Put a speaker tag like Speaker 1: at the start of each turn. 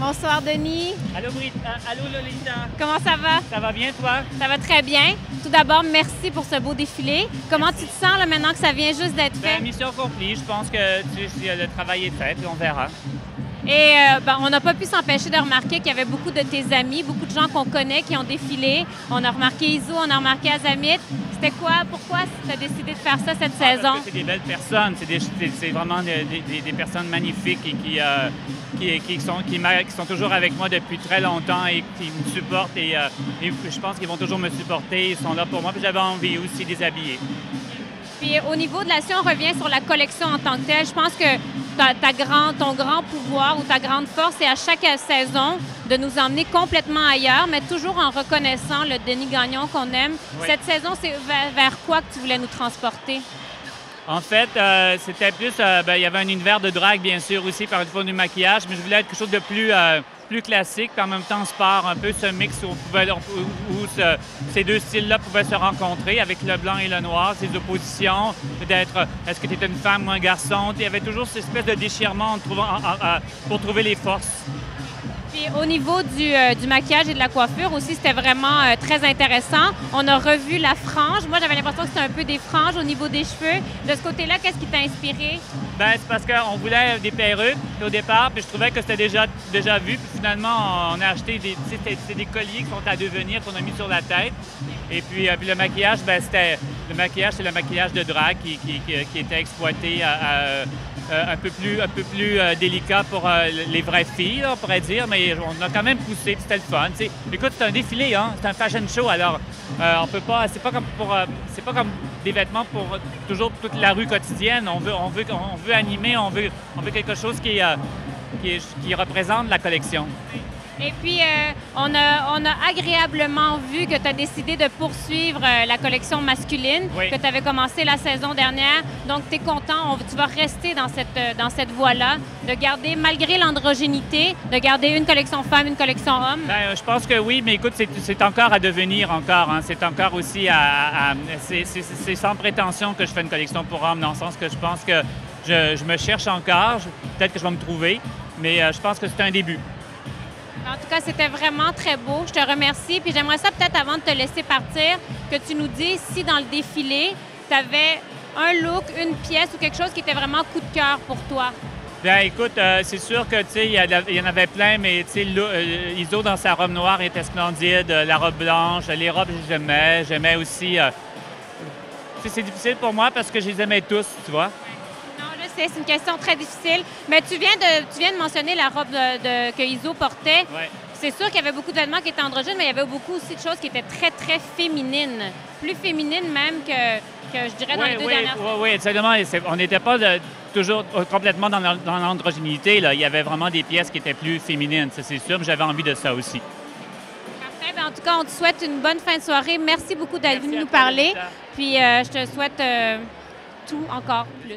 Speaker 1: Bonsoir, Denis.
Speaker 2: Allô, allô, Lolita.
Speaker 1: Comment ça va?
Speaker 2: Ça va bien, toi?
Speaker 1: Ça va très bien. Tout d'abord, merci pour ce beau défilé. Comment tu te sens là, maintenant que ça vient juste d'être fait?
Speaker 2: Mission accomplie. Je pense que le travail est fait, puis on verra.
Speaker 1: Et on n'a pas pu s'empêcher de remarquer qu'il y avait beaucoup de tes amis, beaucoup de gens qu'on connaît qui ont défilé. On a remarqué Izo, on a remarqué Azamit. C'était quoi? Pourquoi tu as décidé de faire ça cette saison?
Speaker 2: C'est des belles personnes. C'est vraiment des personnes magnifiques et qui sont toujours avec moi depuis très longtemps et qui me supportent. Et je pense qu'ils vont toujours me supporter. Ils sont là pour moi. Puis j'avais envie aussi de les habiller.
Speaker 1: Puis au niveau de si on revient sur la collection en tant que telle, je pense que ton grand pouvoir ou ta grande force, c'est à chaque saison de nous emmener complètement ailleurs, mais toujours en reconnaissant le Denis Gagnon qu'on aime. Oui. Cette saison, c'est vers quoi que tu voulais nous transporter?
Speaker 2: En fait, c'était plus... il y avait un univers de drague, bien sûr, aussi, par une fois du maquillage, mais je voulais être quelque chose de plus classique, puis en même temps sport, un peu ce mix où ces deux styles-là pouvaient se rencontrer avec le blanc et le noir, ces oppositions, peut-être est-ce que tu étais une femme ou un garçon? Il y avait toujours cette espèce de déchirement pour trouver les forces.
Speaker 1: Puis au niveau du maquillage et de la coiffure aussi, c'était vraiment très intéressant. On a revu la frange. Moi, j'avais l'impression que c'était un peu des franges au niveau des cheveux. De ce côté-là, qu'est-ce qui t'a inspiré?
Speaker 2: Bien, c'est parce qu'on voulait des perruques au départ, puis je trouvais que c'était déjà vu. Puis finalement, on a acheté des colliers qui sont à devenir, qu'on a mis sur la tête. Et puis le maquillage, c'est le maquillage de drague qui était exploité un peu plus délicat pour les vraies filles, on pourrait dire, mais on a quand même poussé, c'était le fun. T'sais. Écoute, c'est un défilé, hein? C'est un fashion show, alors on peut pas, c'est pas comme des vêtements pour toujours toute la rue quotidienne. On veut animer, on veut quelque chose qui représente la collection.
Speaker 1: Et puis, on a agréablement vu que tu as décidé de poursuivre la collection masculine, oui, que tu avais commencé la saison dernière. Donc, tu es content, tu vas rester dans cette voie-là, de garder, malgré l'androgénité, de garder une collection femme, une collection homme? Bien,
Speaker 2: je pense que oui, mais écoute, c'est encore à devenir encore. Hein. C'est encore aussi c'est sans prétention que je fais une collection pour hommes, dans le sens que je pense que je me cherche encore. Peut-être que je vais me trouver, mais je pense que c'est un début.
Speaker 1: En tout cas, c'était vraiment très beau. Je te remercie. Puis j'aimerais ça peut-être, avant de te laisser partir, que tu nous dises si dans le défilé, tu avais un look, une pièce ou quelque chose qui était vraiment coup de cœur pour toi.
Speaker 2: Bien, écoute, c'est sûr que, tu sais, il y en avait plein, mais, tu sais, Izo, dans sa robe noire, était splendide. La robe blanche, les robes, j'aimais. J'aimais aussi... c'est difficile pour moi parce que je les aimais tous, tu vois.
Speaker 1: C'est une question très difficile. Mais tu viens de mentionner la robe que Izo portait. Ouais. C'est sûr qu'il y avait beaucoup de vêtements qui étaient androgynes, mais il y avait beaucoup aussi de choses qui étaient très, très féminines. Plus féminines même que je dirais dans les deux dernières années.
Speaker 2: Oui, exactement. On n'était pas toujours complètement dans l'androgynité. Il y avait vraiment des pièces qui étaient plus féminines, ça c'est sûr, mais j'avais envie de ça aussi.
Speaker 1: Parfait. Bien, en tout cas, on te souhaite une bonne fin de soirée. Merci beaucoup d'être venu nous parler. Puis je te souhaite tout encore plus.